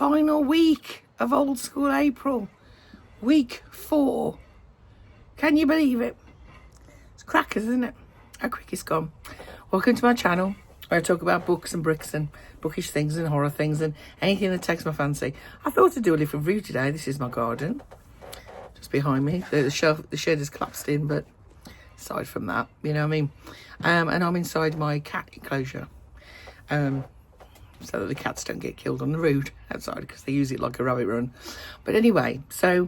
final week of Old School April, week 4. Can you believe it? It's crackers, isn't it? How quick it's gone. Welcome to my channel where I talk about books and bricks and bookish things and horror things and anything that takes my fancy. I thought I'd do a little review today. This is my garden, just behind me. The shed is collapsed in, but aside from that, you know what I mean? And I'm inside my cat enclosure. So that the cats don't get killed on the road outside, because they use it like a rabbit run. But anyway, so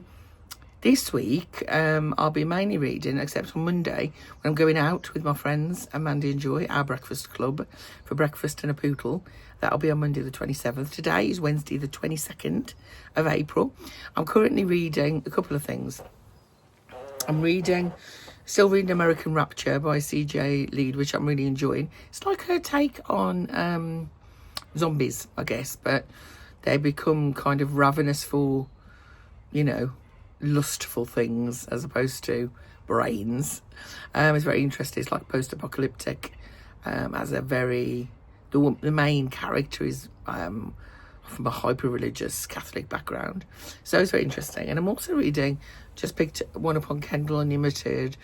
this week I'll be mainly reading, except on Monday when I'm going out with my friends Amanda and Joy, our breakfast club, for breakfast and a poodle. That'll be on Monday the 27th. Today is Wednesday the 22nd of April. I'm currently reading a couple of things. I'm still reading American Rapture by C.J. Lead, which I'm really enjoying. It's like her take on zombies, I guess, but they become kind of ravenous for, you know, lustful things as opposed to brains. It's very interesting. It's like post-apocalyptic. As a very, the main character is from a hyper-religious Catholic background, so it's very interesting. And I'm also reading, just picked one up on Kindle Unlimited,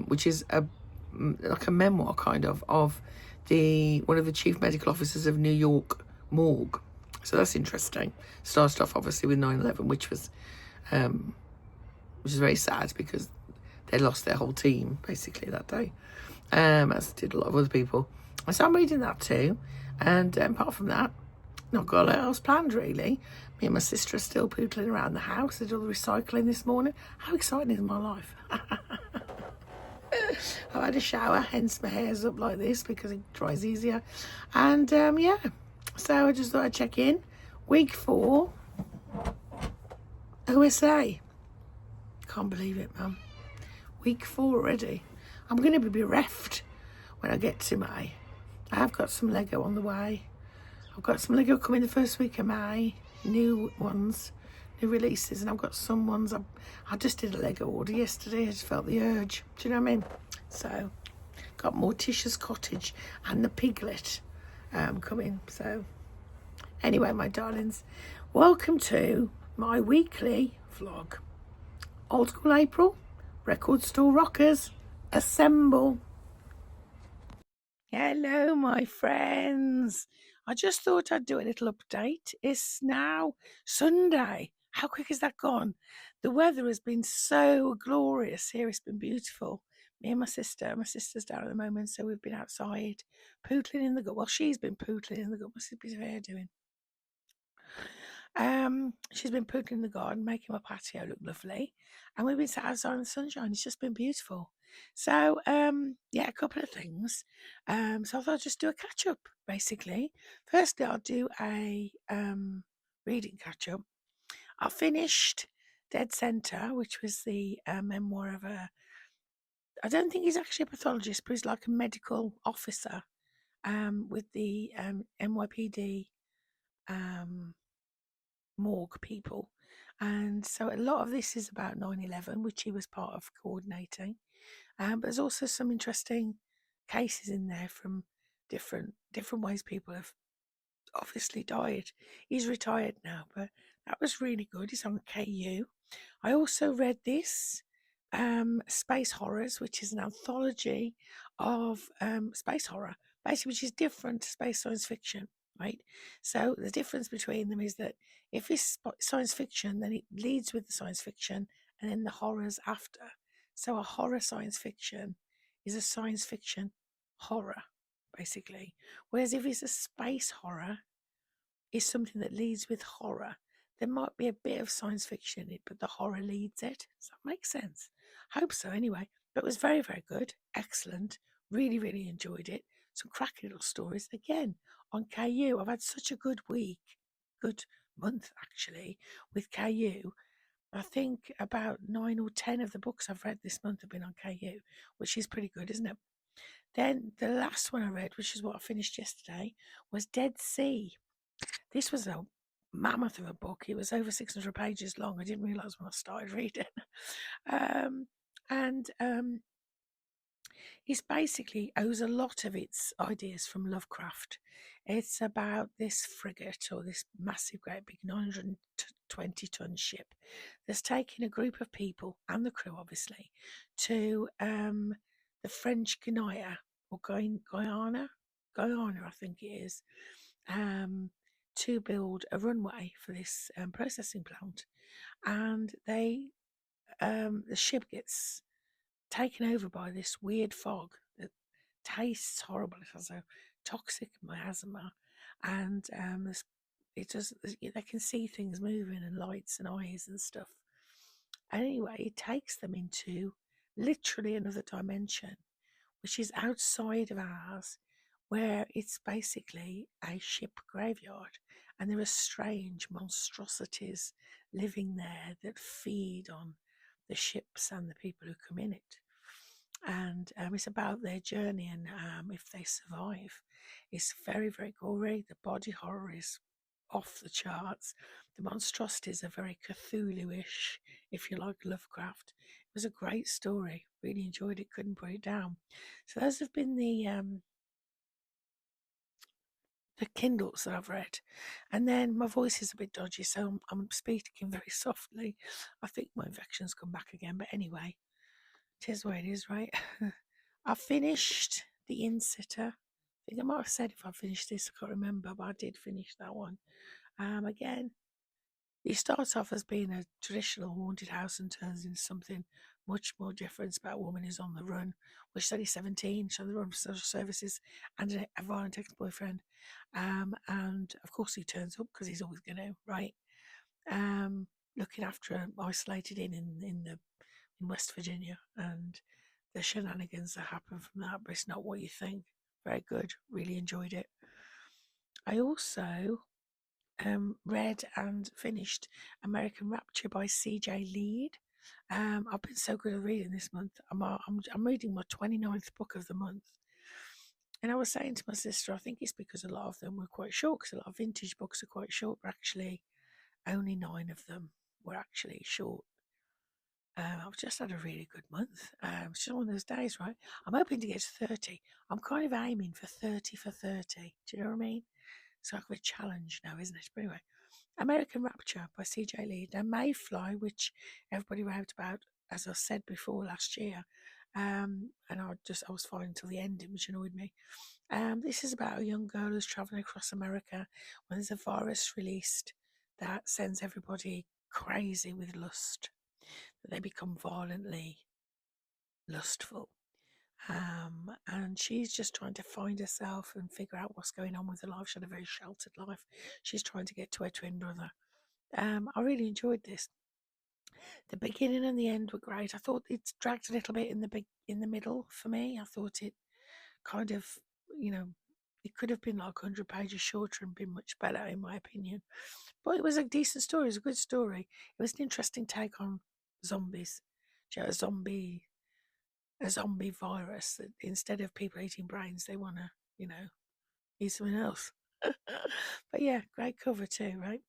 which is like a memoir kind of one of the chief medical officers of New York morgue. So that's interesting. Started off obviously with 9/11, which is very sad because they lost their whole team basically that day, as did a lot of other people. So I'm reading that too, and apart from that, not got a lot else planned really. Me and my sister are still pootling around the house. I did all the recycling this morning. How exciting is my life? I've had a shower, hence my hair's up like this because it dries easier. And yeah, so I just thought I'd check in. Week 4, OSA. Can't believe it, man. Week 4 already. I'm going to be bereft when I get to May. I have got some Lego on the way. I've got some Lego coming the first week of May. New ones, new releases, and I've got some ones. I just did a Lego order yesterday. I just felt the urge. Do you know what I mean? So, got Morticia's Cottage and the Piglet coming. So, anyway, my darlings, welcome to my weekly vlog. Old School April, record store rockers, assemble. Hello, my friends. I just thought I'd do a little update. It's now Sunday. How quick has that gone? The weather has been so glorious here. It's been beautiful. Me and my sister's down at the moment, so we've been outside pootling in the gut. Well, she's been pootling in the gut. What's this hair doing? She's been pootling in the garden, making my patio look lovely, and we've been sat outside in the sunshine. It's just been beautiful. So, yeah, a couple of things. So I thought I'd just do a catch up, basically. Firstly, I'll do a reading catch up. I finished Dead Center, which was the memoir of I don't think he's actually a pathologist, but he's like a medical officer with the NYPD morgue people. And so a lot of this is about 9/11, which he was part of coordinating. But there's also some interesting cases in there from different ways people have obviously died. He's retired now, but that was really good. It's on KU. I also read this Space Horrors, which is an anthology of space horror, basically, which is different to space science fiction, right? So the difference between them is that if it's science fiction, then it leads with the science fiction and then the horrors after. So a horror science fiction is a science fiction horror, basically. Whereas if it's a space horror, it's something that leads with horror. There might be a bit of science fiction in it, but the horror leads it. Does that make sense? Hope so, anyway. But it was very, very good. Excellent. Really, really enjoyed it. Some cracking little stories. Again, on KU. I've had such a good week, good month, actually, with KU. I think about 9 or 10 of the books I've read this month have been on KU, which is pretty good, isn't it? Then the last one I read, which is what I finished yesterday, was Dead Sea. This was a mammoth of a book. It was over 600 pages long. I didn't realise when I started reading. And It's basically owes a lot of its ideas from Lovecraft. It's about this frigate or this massive, great big 920-ton ship that's taking a group of people and the crew, obviously, to the French Guiana or Guyana, I think it is, um, to build a runway for this processing plant. And the ship gets taken over by this weird fog that tastes horrible. It has a toxic miasma, and it just they can see things moving and lights and eyes and stuff. Anyway, it takes them into literally another dimension, which is outside of ours, where it's basically a ship graveyard, and there are strange monstrosities living there that feed on the ships and the people who come in it. And it's about their journey and if they survive. It's very, very gory. The body horror is off the charts. The monstrosities are very Cthulhu-ish, if you like Lovecraft. It was a great story. Really enjoyed it. Couldn't put it down. So those have been the Kindles that I've read. And then my voice is a bit dodgy, so I'm speaking very softly. I think my infection's come back again. But anyway, it is what it is, right? I finished The Insitter. I think I might have said if I finished this, I can't remember, but I did finish that one. Again, it starts off as being a traditional haunted house and turns into something much more different. It's about a woman who's on the run, which she's only 17, she's on the run for social services, and a violent ex-boyfriend. And of course he turns up because he's always going to, right? Looking after her isolated in West Virginia, and the shenanigans that happen from that, but it's not what you think. Very good, really enjoyed it. I also read and finished American Rapture by C.J. Lead. I've been so good at reading this month. I'm reading my 29th book of the month. And I was saying to my sister, I think it's because a lot of them were quite short, because a lot of vintage books are quite short, but actually only 9 of them were actually short. I've just had a really good month. It's just one of those days, right? I'm hoping to get to 30. I'm kind of aiming for 30 for 30. Do you know what I mean? It's like a challenge now, isn't it? But anyway, American Rapture by C.J. Lead. Now, Mayfly, which everybody wrote about, as I said before last year, and I was fine until the ending, which annoyed me. This is about a young girl who's traveling across America when there's a virus released that sends everybody crazy with lust, that they become violently lustful. And she's just trying to find herself and figure out what's going on with her life. She had a very sheltered life. She's trying to get to her twin brother. I really enjoyed this. The beginning and the end were great. I thought it dragged a little bit in the middle for me. I thought it kind of, you know, it could have been like 100 pages shorter and been much better, in my opinion. But it was a decent story. It was a good story. It was an interesting take on zombies. You know, a zombie virus that instead of people eating brains, they want to, eat something else. But yeah, great cover too, right?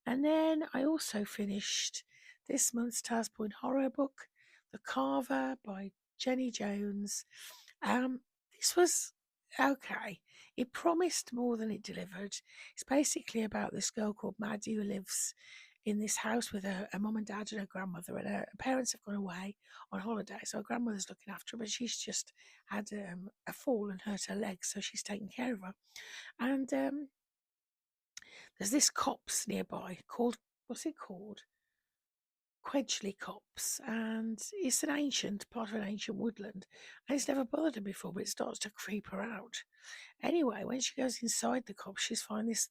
And then I also finished this month's Taz Point horror book, The Carver by Jenny Jones. This was okay. It promised more than it delivered. It's basically about this girl called Maddie who lives in this house with her mum and dad and her grandmother, and her parents have gone away on holiday. So her grandmother's looking after her, but she's just had a fall and hurt her leg, so she's taking care of her. And there's this copse nearby called, what's it called? Quedgley Copse, and it's an ancient part of an ancient woodland, and it's never bothered her before, but it starts to creep her out. Anyway, when she goes inside the copse, she's find this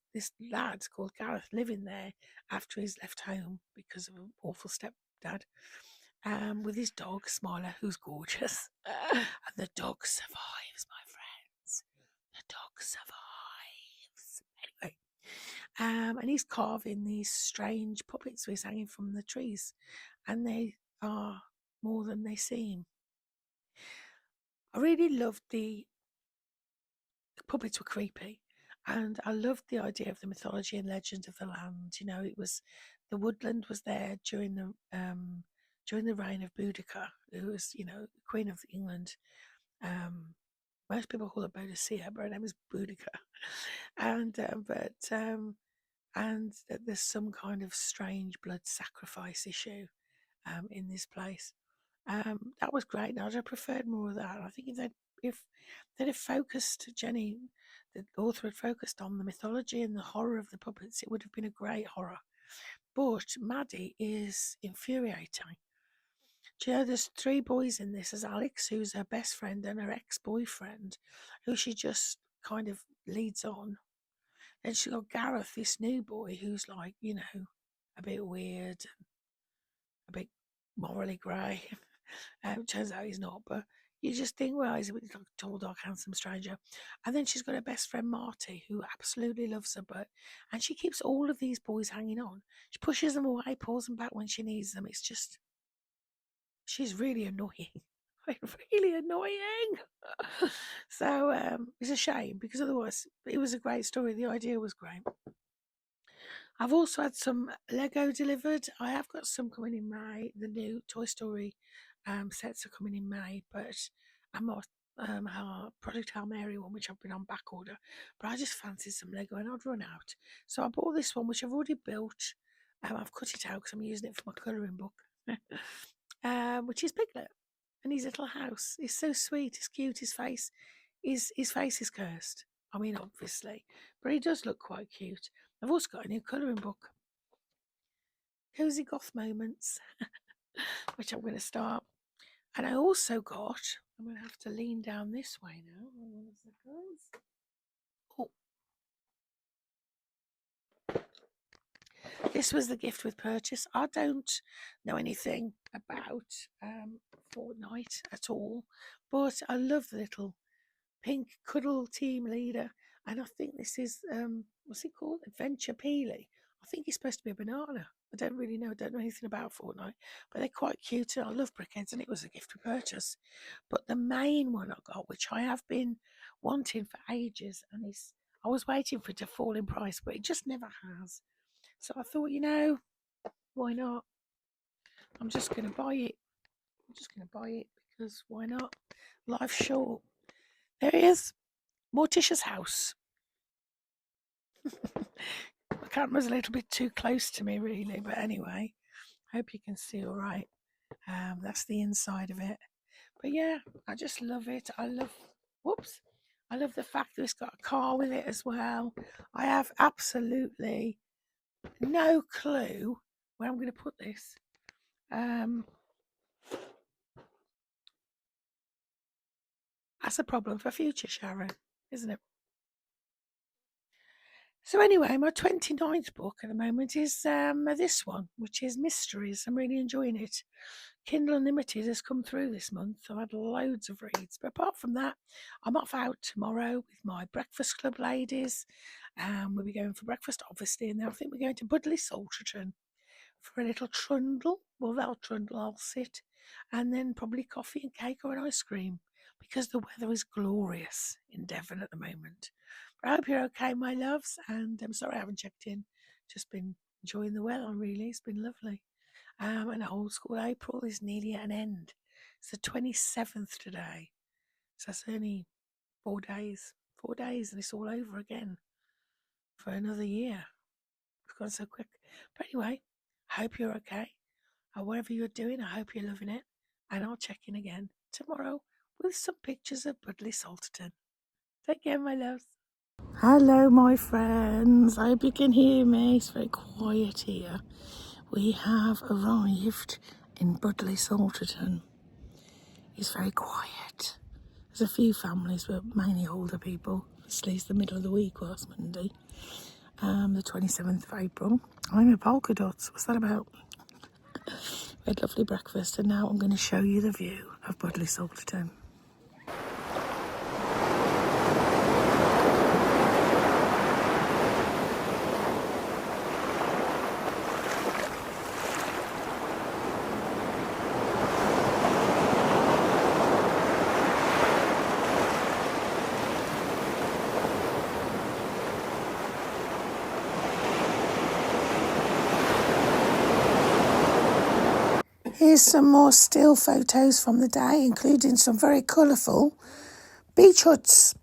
lad called Gareth living there after he's left home because of an awful stepdad, with his dog Smiler, who's gorgeous, and the dog survives, my friends. The dog survives. Anyway, and he's carving these strange puppets he's hanging from the trees, and they are more than they seem. I really loved the puppets were creepy, and I loved the idea of the mythology and legend of the land. You know, it was the woodland was there during the reign of Boudica, who was, Queen of England, Most people call her Boadicea, but her name is Boudica. And there's some kind of strange blood sacrifice issue in this place. That was great. I'd have preferred more of that. I think if they'd have focused, Jenny, the author had focused on the mythology and the horror of the puppets, it would have been a great horror. But Maddie is infuriating. Do you know there's 3 boys in this? There's Alex, who's her best friend, and her ex-boyfriend, who she just kind of leads on. Then she got Gareth, this new boy, who's like, a bit weird, a bit morally grey. Turns out he's not, but you just think, well, he's a bit like a tall, dark, handsome stranger. And then she's got her best friend Marty, who absolutely loves her, and she keeps all of these boys hanging on. She pushes them away, pulls them back when she needs them. It's just, she's really annoying. Really annoying. So it's a shame, because otherwise it was a great story. The idea was great. I've also had some Lego delivered. I have got some coming in May. The new Toy Story sets are coming in May, but I'm not our Project Hail Mary one, which I've been on back order. But I just fancied some Lego and I'd run out. So I bought this one, which I've already built. I've cut it out because I'm using it for my colouring book, which is Piglet and his little house. He's so sweet, he's cute, his face is cursed. I mean, obviously, but he does look quite cute. I've also got a new colouring book, Cozy Goth Moments, which I'm going to start. And I also got, I'm going to have to lean down this way now. Hold on a second. Oh. This was the gift with purchase. I don't know anything about Fortnite at all, but I love the little pink cuddle team leader, and I think this is what's it called? Adventure Peely. I think it's supposed to be a banana. I don't really know. I don't know anything about Fortnite, but they're quite cute, and I love brickheads, and it was a gift for purchase. But the main one I got, which I have been wanting for ages, and I was waiting for it to fall in price, but it just never has. So I thought, why not? I'm just going to buy it. Because why not? Life's short. There he is. Morticia's house. The camera's a little bit too close to me, really, but anyway, I hope you can see all right. That's the inside of it. But yeah, I just love it. I love the fact that it's got a car with it as well. I have absolutely no clue where I'm going to put this. That's a problem for future, Sharon, isn't it? So anyway, my 29th book at the moment is this one, which is Mysteries. I'm really enjoying it. Kindle Unlimited has come through this month. I've had loads of reads. But apart from that, I'm off out tomorrow with my Breakfast Club ladies. We'll be going for breakfast, obviously, and then I think we're going to Budley Salterton for a little trundle. Well, they'll trundle, I'll sit. And then probably coffee and cake or an ice cream, because the weather is glorious in Devon at the moment. But I hope you're okay, my loves. And I'm sorry I haven't checked in. Just been enjoying the weather, really. It's been lovely. And Old School April is nearly at an end. It's the 27th today. So that's only 4 days. 4 days and it's all over again for another year. It's gone so quick. But anyway, I hope you're okay. And whatever you're doing, I hope you're loving it. And I'll check in again tomorrow with some pictures of Budley Salterton. Take care, my loves. Hello, my friends. I hope you can hear me. It's very quiet here. We have arrived in Budley Salterton. It's very quiet. There's a few families, but mainly older people. Obviously, it's the middle of the week, last Monday, the 27th of April. I'm in polka dots. What's that about? We had lovely breakfast, and now I'm going to show you the view of Budley Salterton. Here's some more still photos from the day, including some very colourful beach huts.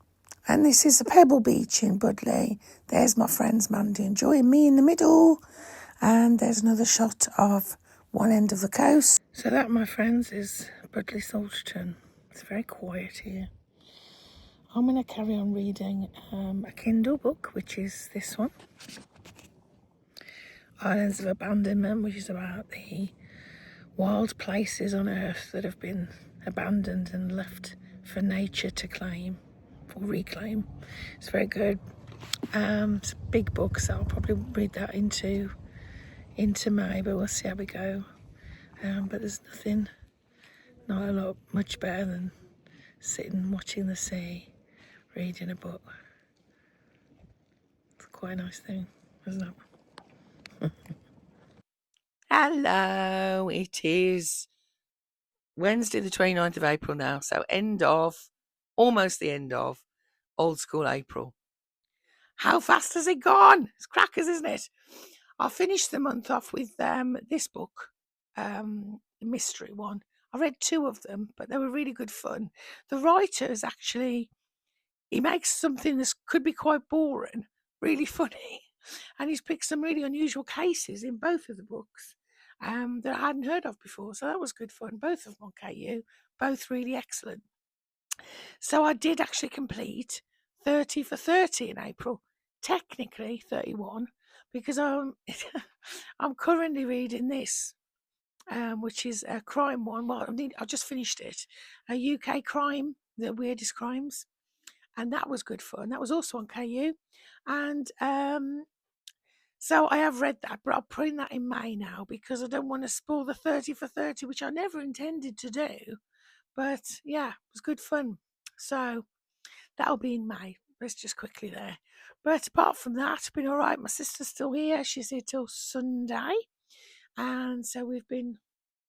And this is a pebble beach in Budleigh. There's my friends Mandy and Joy and me in the middle. And there's another shot of one end of the coast. So that, my friends, is Budleigh Salterton. It's very quiet here. I'm going to carry on reading a Kindle book, which is this one. Islands of Abandonment, which is about the wild places on Earth that have been abandoned and left for nature to claim or reclaim. It's very good. It's a big book, so I'll probably read that into May, but we'll see how we go. But there's not a lot much better than sitting watching the sea, reading a book. It's quite a nice thing, isn't it? Hello, it is Wednesday the 29th of April now, so almost the end of Old School April. How fast has it gone? It's crackers, isn't it? I finished the month off with this book, the mystery one. I read 2 of them, but they were really good fun. The writer's actually, he makes something that could be quite boring really funny, and he's picked some really unusual cases in both of the books that I hadn't heard of before, so that was good fun. Both of them on KU, both really excellent. So I did actually complete 30 for 30 in April, technically 31, because I'm currently reading this, which is a crime one. Well, I just finished it, a UK crime, the weirdest crimes, and that was good fun. That was also on KU, and so I have read that, but I'll print that in May now because I don't want to spoil the 30 for 30, which I never intended to do. But yeah, it was good fun. So that'll be in May. Let's just quickly there. But apart from that, it's been all right. My sister's still here. She's here till Sunday. And so we've been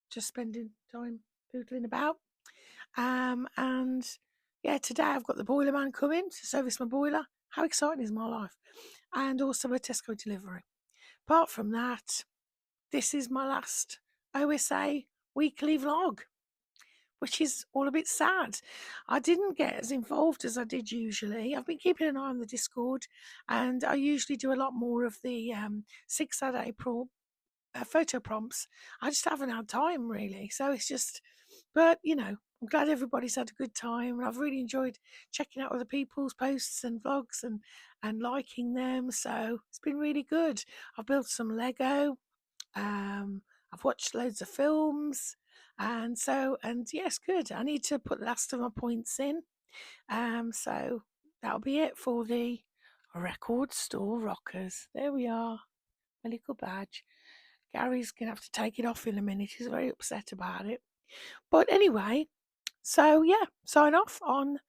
just spending time poodling about. And yeah, today I've got the boiler man coming to service my boiler. How exciting is my life? And also a Tesco delivery. Apart from that, this is my last OSA weekly vlog, which is all a bit sad. I didn't get as involved as I did usually. I've been keeping an eye on the Discord, and I usually do a lot more of the 6th of April photo prompts. I just haven't had time really. So it's just, but I'm glad everybody's had a good time, and I've really enjoyed checking out other people's posts and vlogs and liking them. So it's been really good. I've built some Lego. I've watched loads of films, and yes, good. I need to put the last of my points in. So that'll be it for the record store rockers. There we are, my little badge. Gary's gonna have to take it off in a minute. He's very upset about it. But anyway, so yeah, sign off on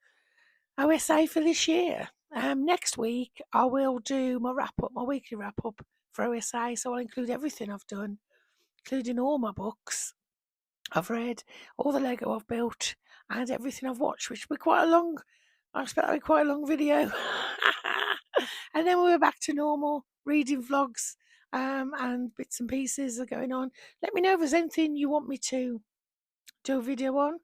OSA for this year. Next week I will do my wrap up, my weekly wrap up for OSA. So I'll include everything I've done, including all my books I've read, all the Lego I've built, and everything I've watched, which will be quite a long. I expect that'll be quite a long video. And then we're back to normal reading vlogs, and bits and pieces are going on. Let me know if there's anything you want me to do a video on.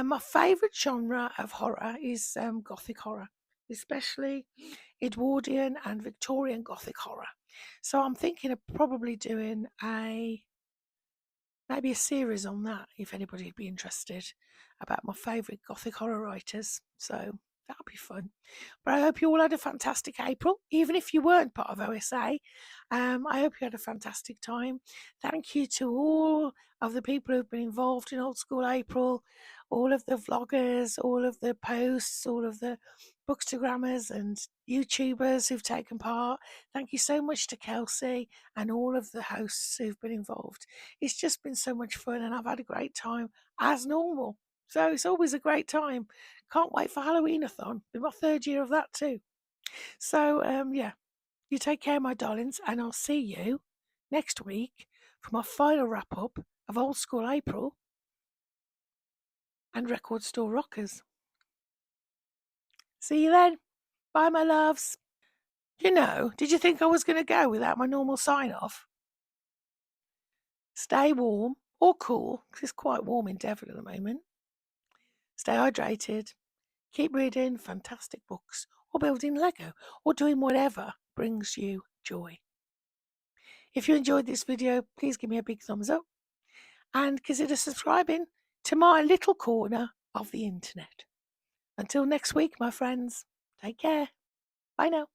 My favourite genre of horror is Gothic horror, especially Edwardian and Victorian Gothic horror. So I'm thinking of probably doing maybe a series on that if anybody'd be interested, about my favourite Gothic horror writers. So that'll be fun. But I hope you all had a fantastic April, even if you weren't part of OSA. I hope you had a fantastic time. Thank you to all of the people who've been involved in Old School April, all of the vloggers, all of the posts, all of the bookstagrammers and YouTubers who've taken part. Thank you so much to Kelsey and all of the hosts who've been involved. It's just been so much fun, and I've had a great time as normal. So it's always a great time. Can't wait for Halloween-a-thon. It's my 3rd year of that too. So yeah, you take care, my darlings, and I'll see you next week for my final wrap up of Old School April and Record Store Rockers. See you then. Bye, my loves. Did you think I was going to go without my normal sign off? Stay warm, or cool, because it's quite warm in Devon at the moment. Stay hydrated, keep reading fantastic books, or building Lego, or doing whatever brings you joy. If you enjoyed this video, please give me a big thumbs up and consider subscribing to my little corner of the internet. Until next week, my friends, take care. Bye now.